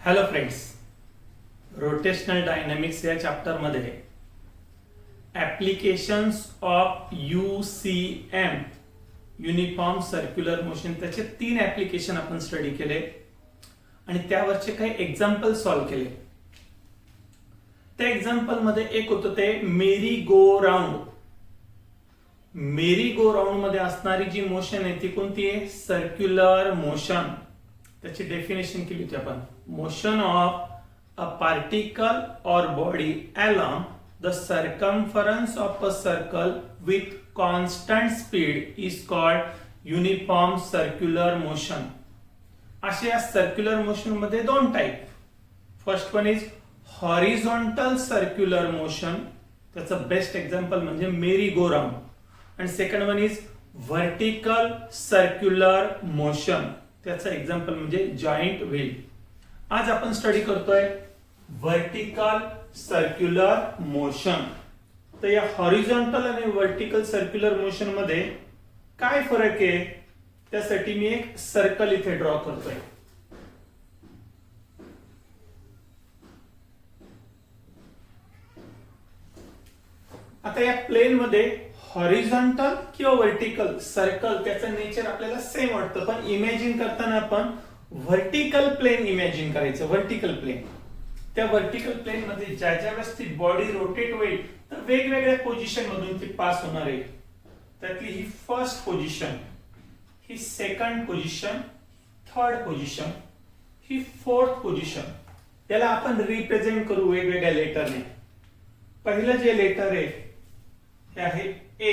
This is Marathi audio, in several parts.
हॅलो फ्रेंड्स, रोटेशनल डायनॅमिक्स या चॅप्टर मध्ये applications of UCM uniform circular motion त्याचे 3 ऍप्लिकेशन आपण स्टडी केले आणि त्यावरचे काही एक्झाम्पल सॉल्व्ह केले. त्या एक्झाम्पल मध्ये एक होतं ते मेरी गो राऊंड. मेरी गो राऊंड मध्ये असणारी जी मोशन आहे ती कोणती आहे? Circular motion. त्याची डेफिनेशन केली होती आपण. मोशन ऑफ अ पार्टिकल और body along the circumference of a circle with constant speed is called uniform circular motion. अशा या सर्क्युलर मोशन मध्ये दोन type. First one is horizontal circular motion. त्याचं बेस्ट एक्झाम्पल म्हणजे मेरी गो राऊंड. आणि second one is vertical circular motion. त्याचं एक्झाम्पल म्हणजे जॉईंट व्हील. आज आपण स्टडी करतोय व्हर्टिकल सर्क्युलर मोशन. तर या हॉरिझॉन्टल आणि व्हर्टिकल सर्क्युलर मोशन मध्ये काय फरक आहे त्यासाठी मी एक सर्कल इथे ड्रॉ करतोय. आता या प्लेन मध्ये हॉरिझॉन्टल किंवा व्हर्टिकल सर्कल त्याचं नेचर आपल्याला सेम वाटतं, पण इमॅजिन करताना आपण व्हर्टिकल प्लेन इमॅजिन करायचं. व्हर्टिकल प्लेन, त्या व्हर्टिकल प्लेन मध्ये ज्या ज्या वेळेस ती बॉडी रोटेट होईल तर वेगवेगळ्या पोझिशन मधून ती पास होणार आहे. त्यातली ही फर्स्ट पोझिशन, ही सेकंड पोझिशन, थर्ड पोझिशन, ही फोर्थ पोझिशन. याला आपण रिप्रेझेंट करू वेगवेगळ्या लेटरने. पहिलं जे लेटर आहे हे आहे ए.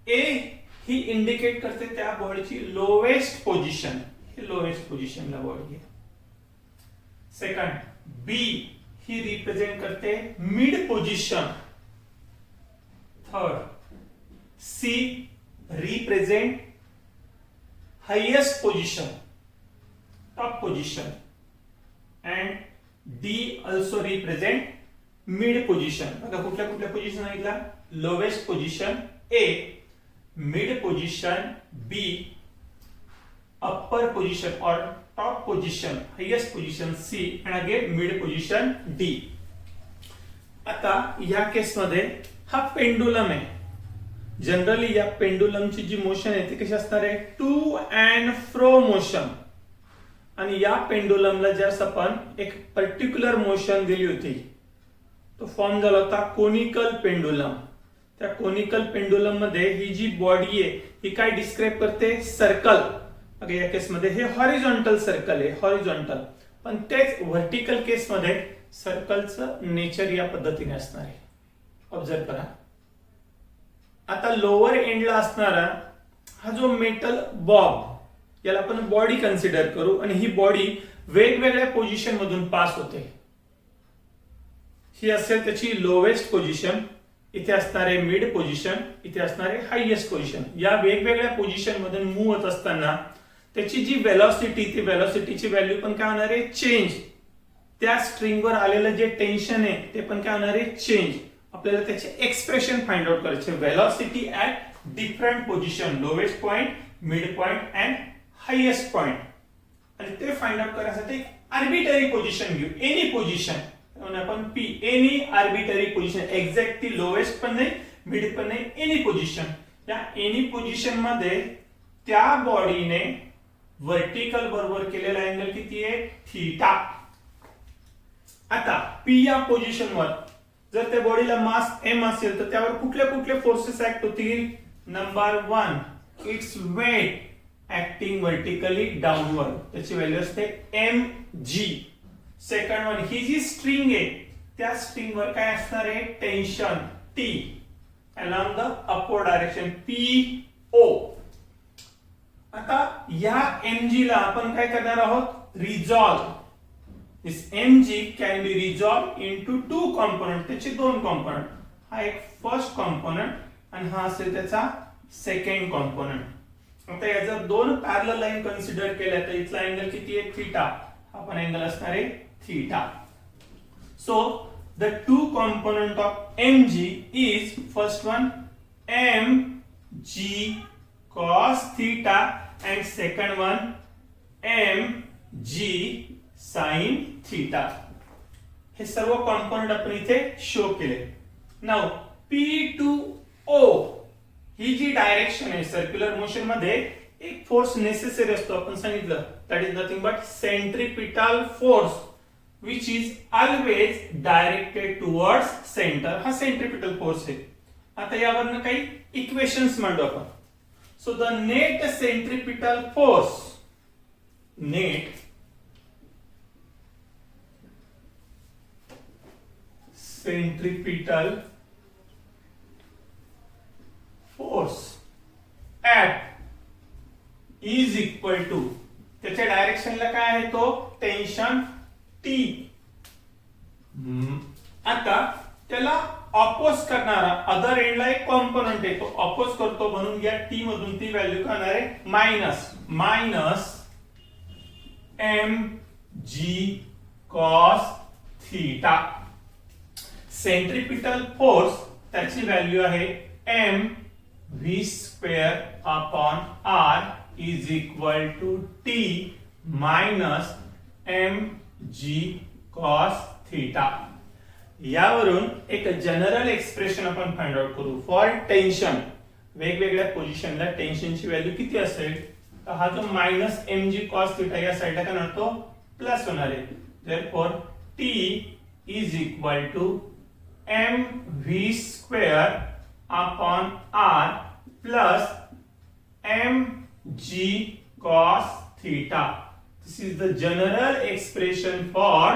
ए ही इंडिकेट करते त्या बॉडीची लोवेस्ट पोझिशन. ही लोवेस्ट पोझिशनला बॉडी आहे. सेकंड बी ही रिप्रेझेंट करते mid position. Third C represent highest position, top position. And D also represent mid position. बघा कुठल्या कुठल्या पोझिशन सांगितला? Lowest position A, mid position B, upper position और top position, highest position C, आणि अगेन मिड पोझिशन डी. आता या केस मध्ये हा पेंडुलम आहे. जनरली या पेंडुलमची जी मोशन आहे ती कशी असणार आहे? To and fro motion. आणि या पेंडुलमला ज्यास आपण एक पर्टिक्युलर मोशन दिली होती तो फॉर्म झाला होता कोनिकल पेंडुलम. त्या कोनिकल पेंडुलम मध्ये ही जी बॉडी आहे ही काय डिस्क्राइब करते? सर्कल. अगं या केस मध्ये हे हॉरिझॉन्टल सर्कल आहे, हॉरिझॉन्टल. पण तेच व्हर्टिकल केस मध्ये सर्कलचं नेचर या पद्धतीने असणार आहे. ऑब्झर्व करा. आता लोअर एंडला असणारा हा जो मेटल बॉब याला आपण बॉडी कन्सिडर करू आणि ही बॉडी वेगवेगळ्या पोझिशन मधून पास होते. ही असेल त्याची लोवेस्ट पोझिशन, इथे असणारे मिड पोझिशन, इथे असणारे हायेस्ट पोझिशन. या वेगवेगळ्या पोझिशन मधून मूव्ह होत असताना त्याची जी वेलॉसिटी, ती वेलॉसिटीची व्हॅल्यू पण काय होणार आहे? चेंज. त्या स्ट्रिंगवर आलेलं जे टेन्शन आहे ते पण काय होणार आहे? चेंज. आपल्याला त्याचे एक्सप्रेशन फाइंड आउट करायचे. Velocity at different position, lowest point, mid point and highest point. आणि ते फाइंड आउट करण्यासाठी आर्बिटरी पोझिशन घेऊ. एनी पोझिशन आपण P, any arbitrary position. Exactly lowest पण नाही, मिड पण नाही, एनी पोझिशन. या एनी पोझिशन मध्ये त्या बॉडीने व्हर्टिकल बरोबर केलेला अँगल किती आहे? थीटा. आता पी या पोझिशनवर जर त्या बॉडीला मास एम असेल तर त्यावर कुठले कुठले फोर्सेस ऍक्ट होतील? Number 1 it's weight acting vertically downward. त्याची व्हॅल्यू असते mg. सेकंड वन, ही जी स्ट्रिंग आहे त्या स्ट्रिंगवर काय असणार आहे? Tension T along the upward direction PO. आता या mg ला आपण काय करणार आहोत? Resolve. This mg can be resolve into 2 component. त्याचे 2 कॉम्पोनंट. हा एक फर्स्ट कॉम्पोनंट आणि हा असेल त्याचा सेकंड कॉम्पोनंट. आता याचा 2 पॅरलल लाईन कन्सिडर केल्या तर इथला अँगल किती आहे? थीटा. हा पण अँगल असणार आहे theta. So the two component of mg is first one mg cos theta and second one mg sine theta. हे सर्व कॉम्पोनंट आपण इथे शो केले. नाउ P टू O ही जी डायरेक्शन आहे सर्क्युलर मोशन मध्ये एक फोर्स नेसेसरी असतो आपण सांगितलं. That is nothing but centripetal force which is always directed towards centre. हा सेंट्रिपिटल फोर्स आहे. आता यावरनं काही इक्वेशन्स मांडू आपण. So the net centripetal force, net centripetal force at is equal to, त्याच्या डायरेक्शनला काय आहे तो टेन्शन T. आता त्याला ऑपोज करणारा अदर एंडला एक कॉम्पोनंट आहे, तो ऑपोज करतो म्हणून या T मधून ती व्हॅल्यू काय होणार आहे minus mg cos theta. Centripetal force त्याची व्हॅल्यू आहे m v square upon r is equal to t minus mg cos theta. यावरून एक जनरल एक्सप्रेशन आपण फाइंड आउट करू फॉर टेन्शन. वेगवेगळ्या पोझिशनला टेन्शनची व्हॅल्यू किती असेल तर हा जो मायनस mg cos थीटा या साइडला काय होतो प्लस होणार आहे. Therefore t is equal to mv square upon r plus mg cos theta. This is the general expression for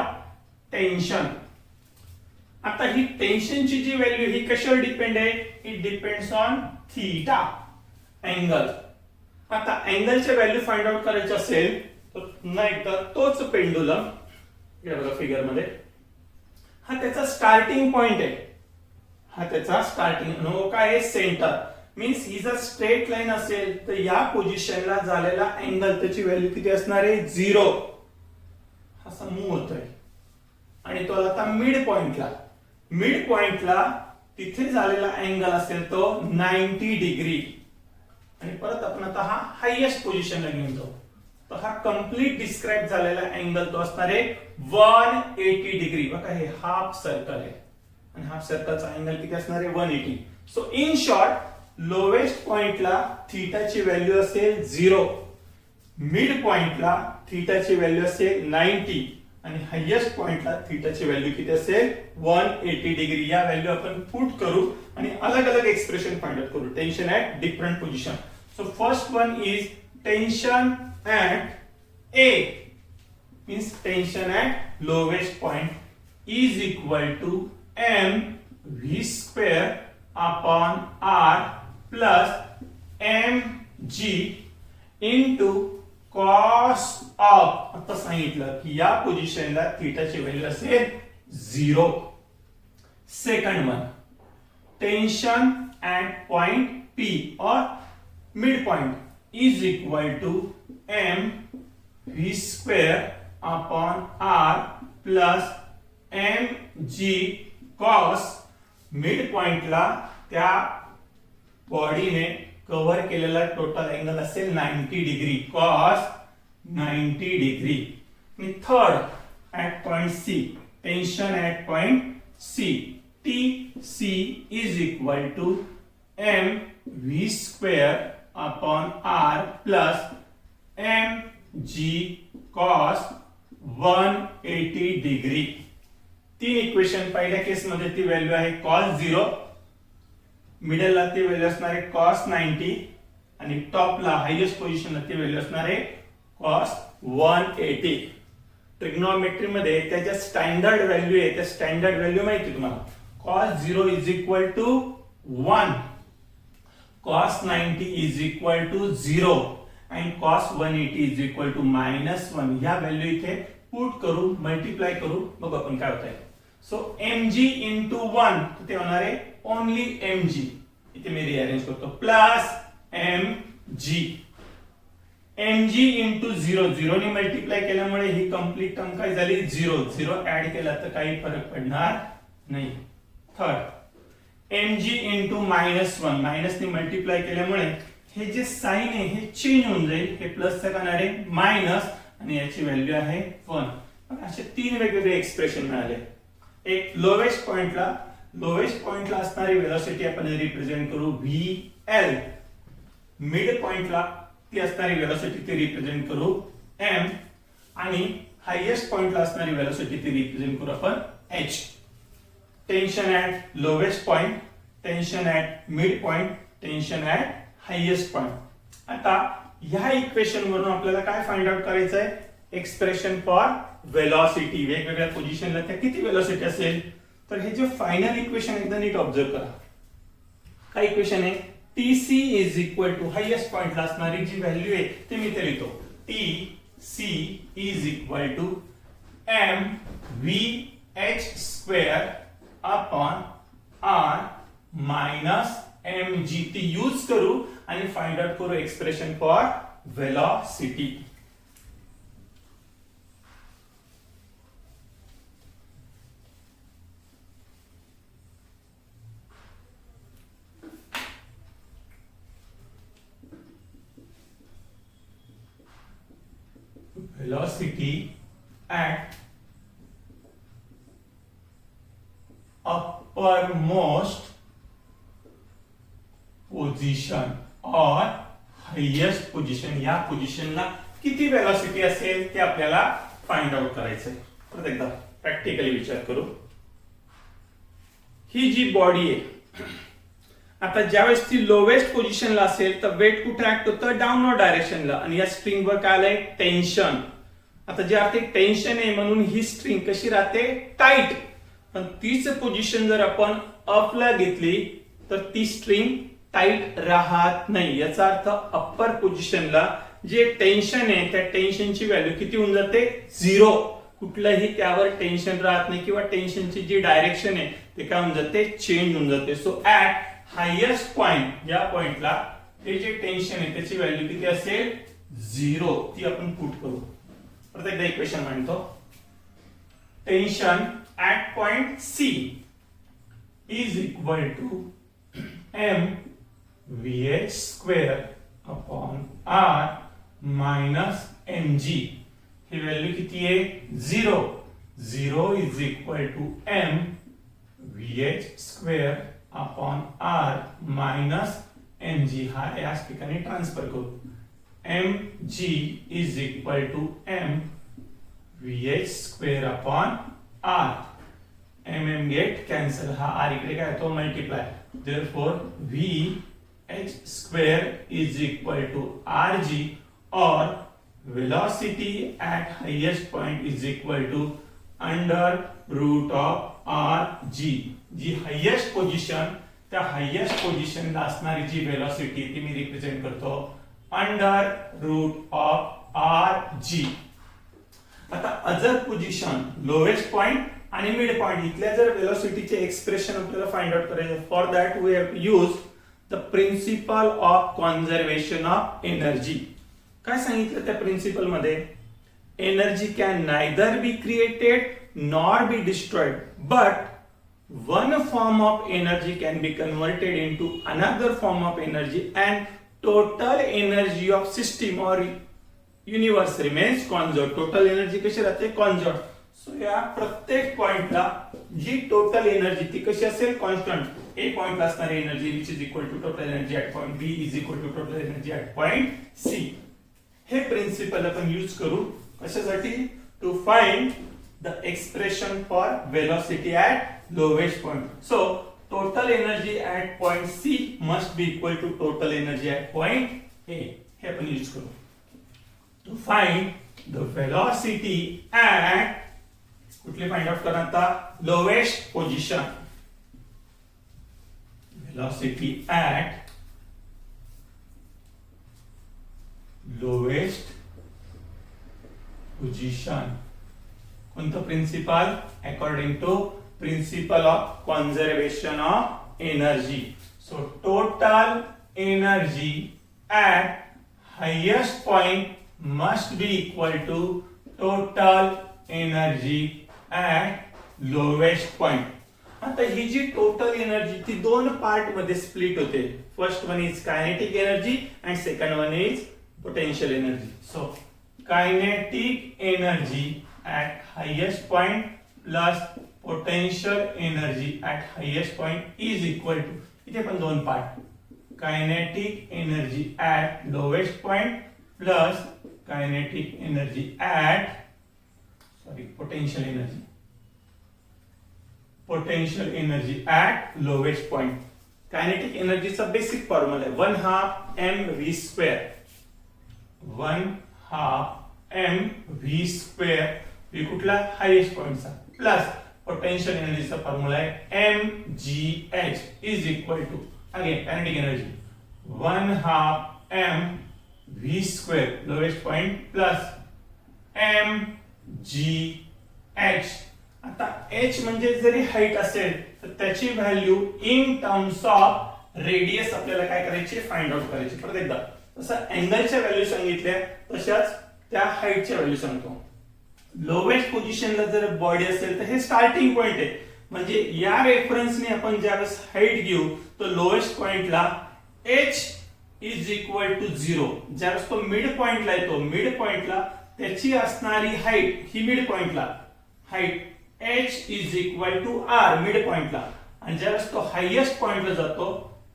tension. आता ही टेन्शनची जी व्हॅल्यू ही कशावर डिपेंड आहे? It depends on theta angle. आता अँगलच्या व्हॅल्यू फाइंड आउट करायची असेल तर पुन्हा एकदा तोच पेंडुलम या बघा फिगर मध्ये हा त्याचा स्टार्टिंग पॉइंट आहे. हा त्याचा स्टार्टिंग नो काय आहे सेंटर. मीन्स ही जर स्ट्रेट लाईन असेल तर या पोझिशनला झालेला अँगल त्याची व्हॅल्यू किती असणार आहे 0. असा मूव्ह होतोय आणि तो आता मिड पॉइंटला तिथे झालेला अँगल असेल तो 90 डिग्री. आणि परत आपण आता हा हायेस्ट पोझिशनला घेऊन जाऊ तर हा कंप्लीट डिस्क्राइब झालेला अँगल तो असणार आहे 180 डिग्री. बघा हे हाफ सर्कल आहे आणि हाफ सर्कलचा अँगल किती असणार आहे 180. सो इन शॉर्ट लोवेस्ट पॉइंटला थीटाची व्हॅल्यू असेल 0, मिड पॉइंटला थीटाची व्हॅल्यू असेल 90 आणि हायेस्ट पॉइंटला थीटाची व्हॅल्यू किती असेल 180 डिग्री. या व्हॅल्यू आपण पुट करू आणि अलग अलग एक्सप्रेशन फाइंड आउट करू tension at different position. So first one is tension at A means tension at lowest point is equal to m v square upon r plus mg into cos of. आता सांगितलं की या पोझिशनला थीटाची व्हॅल्यू असेल 0. Second one tension at point P or mid point is equal to m v square upon r plus mg cos. Mid पॉइंटला त्या बॉडीने कव्हर केलेला टोटल अँगल असेल 90 degree cos 90 degree. Third at point C tension at point C TC is equal to m v square upon r plus mg cos 180 degree. तीन इक्वेशन पहिल्या केस मध्ये ती व्हॅल्यू आहे cos 0, मिडलला ती व्हॅल्यू असणार आहे cos 90 आणि टॉपला हायेस्ट पोझिशनला ती व्हॅल्यू असणार आहे cos 180. ट्रिग्नोमेट्री मध्ये त्याच्या स्टँडर्ड व्हॅल्यू आहे, त्या स्टँडर्ड व्हॅल्यू माहिती तुम्हाला. cos 0 is equal to 1, cos 90 is equal to 0 and cos 180 is equal to -1. ह्या व्हॅल्यू इथे पुट करू मल्टिप्लाय करू बघू आपण काय होत आहे. सो mg into 1 ते होणार आहे ओनली mg. इथे मी रिअरेंज करतो प्लस mg into 0 0 ने मल्टिप्लाय केल्यामुळे ही कंप्लीट टर्म काय झाली 0 ऍड केला तर काही फरक पडणार नाही. थर्ड mg into -1 मायनस ने मल्टिप्लाय केल्यामुळे हे जे साइन आहे हे चेंज होऊन जाईल. हे प्लस चा करणार आहे मायनस आणि याची व्हॅल्यू आहे 1. असे तीन वेगवेगळे एक्सप्रेशन मिळाले. एक लोवेस्ट पॉइंटला असणारी वेलोसिटी आपण रिप्रेझेंट करू VL. मिड पॉइंटला ती असणारी वेलोसिटी ती रिप्रेझेंट करू M. आणि हायेस्ट पॉइंटला असणारी वेलोसिटी ती रिप्रेझेंट करू आपण H. Tension at lowest point, tension at mid point, tension at highest point. आता ह्या इक्वेशन वरून आपल्याला काय फाइंड आउट करायचं आहे? Expression for velocity. वेगवेगळ्या पोझिशनला त्या किती वेलोसिटी असेल. तर हे जे फायनल इक्वेशन एकदा नीट ऑब्झर्व करा. काय इक्वेशन आहे? TC is equal to highest पॉइंटला असणारी जी व्हॅल्यू आहे ते मी ते लिहितो. TC is equal to MVH square upon R minus mg. ती यूज करू आणि फाइंड आउट करू expression for velocity. Velocity at uppermost position or highest position. या पोझिशनला किती वेलोसिटी असेल ते आपल्याला फाइंड आउट करायचंय. परत एकदा प्रॅक्टिकली विचार करू. ही जी बॉडी आहे आता ज्यावेळेस ती लोवेस्ट पोझिशनला असेल तर वेट कुठे ऍक्ट होतं? डाऊनवर्ड डायरेक्शनला. आणि या स्ट्रिंगवर काय आलंय? टेन्शन. आता जे आता टेन्शन आहे म्हणून ही स्ट्रिंग कशी राहते? टाईट. पण तीच पोझिशन जर आपण अपला घेतली तर ती स्ट्रिंग टाईट राहत नाही. याचा अर्थ अप्पर पोझिशनला जे टेन्शन आहे त्या टेन्शनची व्हॅल्यू किती होऊन जाते? 0. कुठलंही त्यावर टेन्शन राहत नाही किंवा टेन्शनची जी डायरेक्शन आहे ते काय होऊन जाते? चेंज होऊन जाते. सो ऍट हायेस्ट पॉइंट, या पॉइंटला ते जे टेन्शन आहे त्याची व्हॅल्यू किती असेल? 0. ती आपण पुट करू. परत एकदा इक्वेशन म्हणतो. Tension at point C is equal to MVH square upon R minus mg. ही व्हॅल्यू किती आहे? 0. 0 is equal to MVH square upon R minus mg. हा याच ठिकाणी ट्रान्सफर करू. mg is equal to MVH square upon R. mm get cancel. हा R इकडे काय होतो? Multiply. therefore VH square is equal to RG और velocity at highest point is equal to under root of RG. जी हायेस्ट पोझिशन, त्या हायेस्ट पोझिशनला असणारी जी वेलोसिटी ती मी रिप्रेझेंट करतो अंडर रूट ऑफ RG. आता अदर पोझिशन लोवेस्ट पॉइंट आणि मिड पॉइंट इथल्या जर वेलोसिटीचे एक्सप्रेशन आपल्याला फाइंड आउट करायचे. For that we have use the principle of conservation of energy. काय सांगितलं त्या प्रिन्सिपल मध्ये? Energy can neither be created nor be destroyed, but one form of energy can be converted into another form of energy and total energy of system or universe remains conserved. total energy कशी राहते? conserved. सो या प्रत्येक पॉइंटला जी टोटल एनर्जी ती कशी असेल? कॉन्स्टंट. ए पॉइंटला असणारी energy which is equal to total energy at point B is equal to total energy at point C. हे प्रिन्सिपल आपण यूज करू कशासाठी? To find the expression for velocity at lowest point. So total energy at point C must be equal to total energy at point A. हे आपण यूज करू. To find the velocity at कुठली फाइंड आउट करा आता? lowest position. Velocity at lowest position. कोणतं प्रिन्सिपल? According to principle of conservation of energy. So total energy at highest point must be equal to total energy at lowest point. आता ही जी टोटल एनर्जी ती दोन पार्ट मध्ये स्प्लिट होते. First one is kinetic energy and second one is potential energy. So kinetic energy at highest point plus potential energy at highest point is equal to, इथे पण दोन part, kinetic energy at lowest point plus kinetic energy at potential energy at lowest point. Kinetic energy चा बेसिक फॉर्म्युला आहे 1/2 mv square, 1/2 mv square हे कुठला हायेस्ट पॉइंटचा, प्लस पोटेन्शियल एनर्जीचा फॉर्म्युला आहे mgh is equal to, again kinetic energy 1/2 mv square lowest point plus mgh. आता h म्हणजे जरी हाईट असेल तर त्याची value in terms of radius आपल्याला काय करायची, फाइंड आउट करायची. परत एकदा जसं अँगलच्या व्हॅल्यू सांगितल्या तशाच त्या हाईटच्या व्हॅल्यू सांगतो. लोवेस्ट पोझिशनला जर बॉडी असेल तर हे स्टार्टिंग पॉइंट आहे, म्हणजे या रेफरन्सने आपण ज्यावेळेस हाईट घेऊ तर लोवेस्ट पॉइंटला h इज इक्वल टू 0. ज्यावेळेस तो मिड पॉइंटला येतो, मिड पॉइंटला त्याची असणारी हाईट, ही मिड पॉइंटला height h is equal to r mid पॉइंटला, आणि ज्यावेळेस तो हायेस्ट पॉइंटला जातो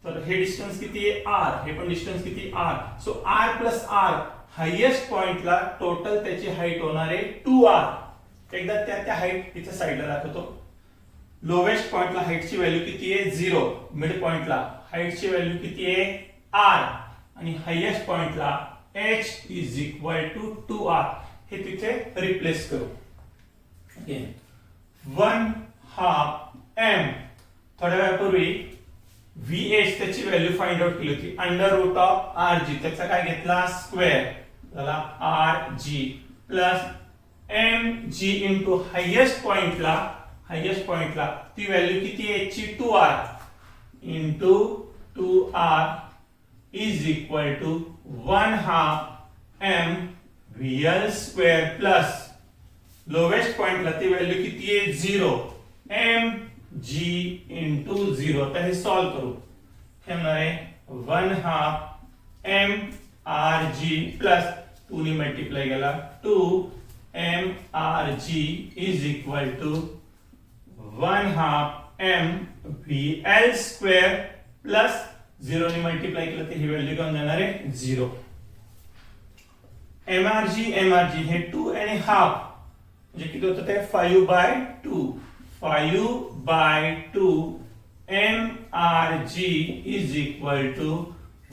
तर हे डिस्टन्स किती आहे r, हे पण डिस्टन्स किती r. So r plus r highest पॉइंटला टोटल त्याची हाईट होणार आहे 2r. एकदा त्या हाईट इथे साइडला दाखवतो. लोवेस्ट पॉइंटला हाईटची व्हॅल्यू किती आहे 0, मिड पॉइंटला हाईटची व्हॅल्यू किती आहे r, आणि हायेस्ट पॉइंटला h is equal to 2r. हे तिथे रिप्लेस करू. 1/2 m, थोड्या वेळापूर्वी VH त्याची व्हॅल्यू फाइंड आउट केली होती, अंडर रूट ऑफ RG, त्याचा काय घेतला स्क्वेअर, झाला RG plus mg into highest पॉइंटला ती व्हॅल्यू किती आहे ची 2r into 2r is equal to 1/2 mvl square plus lowest पॉइंटला ती व्हॅल्यू किती आहे 0 mg इंटू 0. आता हे सॉल्व करू. हे होणार आहे 1/2 mrg प्लस 2 ने मल्टिप्लाय केला 2 mrg is equal to 1/2 mvl square plus 0 ने मल्टिप्लाय केलं तर ही व्हॅल्यू काय जाणार आहे 0. mrg हे 2 आणि हाफ म्हणजे किती होतं ते 5/2 5/2 mrg is equal to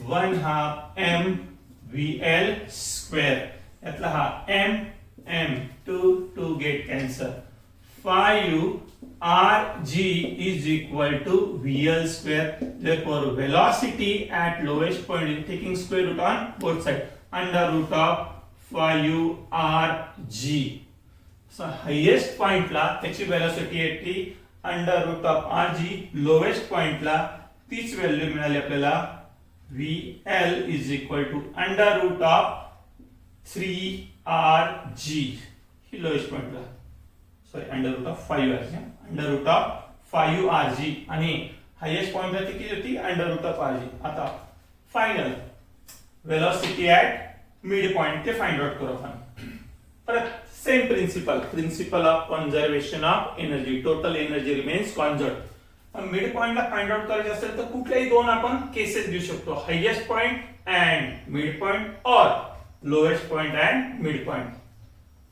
1/2 mvl square. यातला हा m 2 get cancel. 5rg is equal to vl square. Therefore, velocity at lowest point is taking square root on both sides. Under root of 5rg. So highest point ला त्याची velocity आहे ती under root of rg. Lowest point ला तीच व्हॅल्यू मिळाली आपल्याला vl is equal to under root of 3rg. ही lowest point ला under root of 5rg, under root of 5rg आणि हायेस्ट पॉइंट ला किती होती अंडर रूट ऑफ rg. आता final velocity at mid point ते फाइंड आउट करू आपण. परत same principle of conservation of energy. Total energy remains conserved. Mid point ला फाइंड आउट करायचे असेल तर कुठल्याही दोन आपण केसेस घेऊ शकतो, highest point and mid point और lowest point and mid point.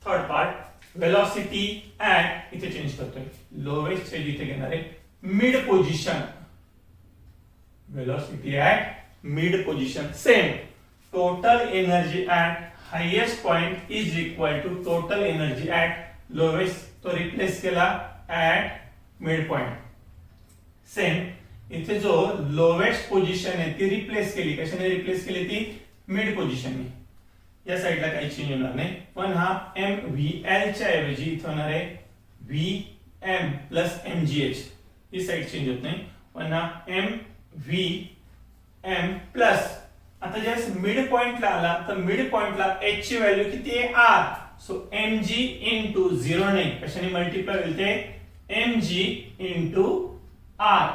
Third part velocity at, इथे चेंज करतोय, लोवेस्ट चे जिथे घेणार आहे mid position. Velocity at mid position same. Total energy at highest point is equal to total energy at lowest. तो रिप्लेस केला ऍट मिड पॉइंट. सेम इथे जो लोवेस्ट पोझिशन आहे ती रिप्लेस केली, कशाने रिप्लेस केली ती मिड पोझिशनने. या साइडला काही चेंज होणार नाही, पण हा mvl च्या ऐवजी इथे होणार आहे vm प्लस mgh. ही साइड चेंज होत नाही, पण हा mvm प्लस. आता ज्यावेळेस मिड पॉइंटला आला तर मिड पॉइंटला h ची व्हॅल्यू किती आहे r. सो mg इंटू 0 नाही, कशाने मल्टिप्लाय होईल ते mg into r.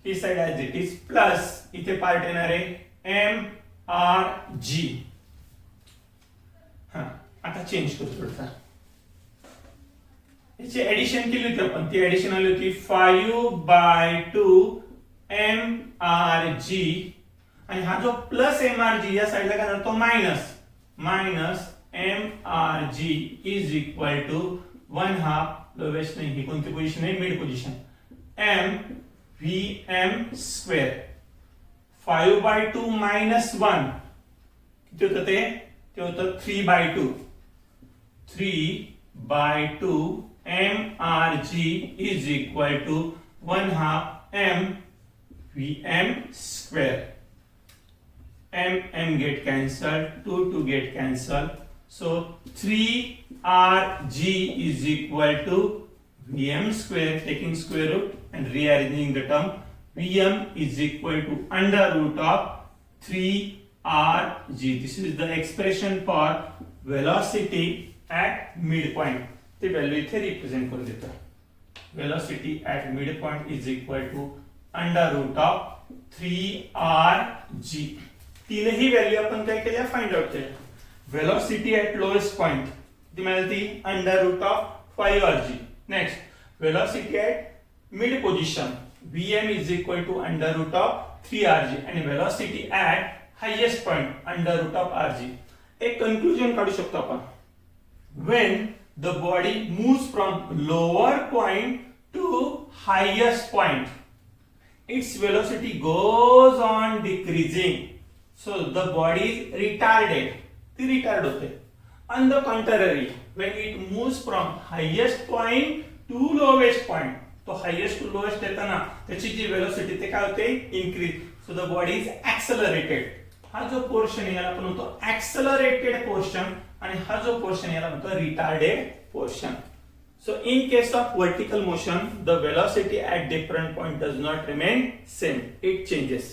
He side as it is plus इथे पार्ट येणार आहे mrg. आता चेंज करू थोडंसं. त्याची ऍडिशन केली होती आपण, ती ऍडिशन आली होती 5/2 mrg, आणि हा जो प्लस mrg या साईडला काय तो minus mrg is equal to 1/2 lowest नाही, ही कोणती पोझिशन आहे, mid position, m vm square. 5/2 minus 1 किती होतं ते होतं 3/2 mrg is equal to 1/2 m vm square. m get cancelled, 2 get cancelled, so 3rg is equal to vm square, taking square root and rearranging the term, vm is equal to under root of 3rg. This is the expression for velocity at midpoint. ते व्हॅल्यू इथे रिप्रेझेंट करून देतात. velocity at midpoint is equal to under root of 3rg. तीनही व्हॅल्यू आपण काय केल्या, फाइंड आउट केल्या. velocity at lowest point ती मिळाली under root of 5rg. next velocity at mid position vm is equal to under root of 3rg, and velocity at highest point under root of rg. एक कंक्लुजन काढू शकतो आपण. when the body moves from lower point to highest point, its velocity goes on decreasing, so the body is retarded, ती retard होते. On the contrary, when it moves from highest point to lowest point, तो highest to lowest येताना त्याची जी velocity ते काय होते, increase, so the body is accelerated. हा जो पोर्शन याला आपण म्हणतो accelerated portion, आणि हा जो पोर्शन याला म्हणतो retarded portion. So in case of vertical motion, the velocity at different point does not remain same, it changes.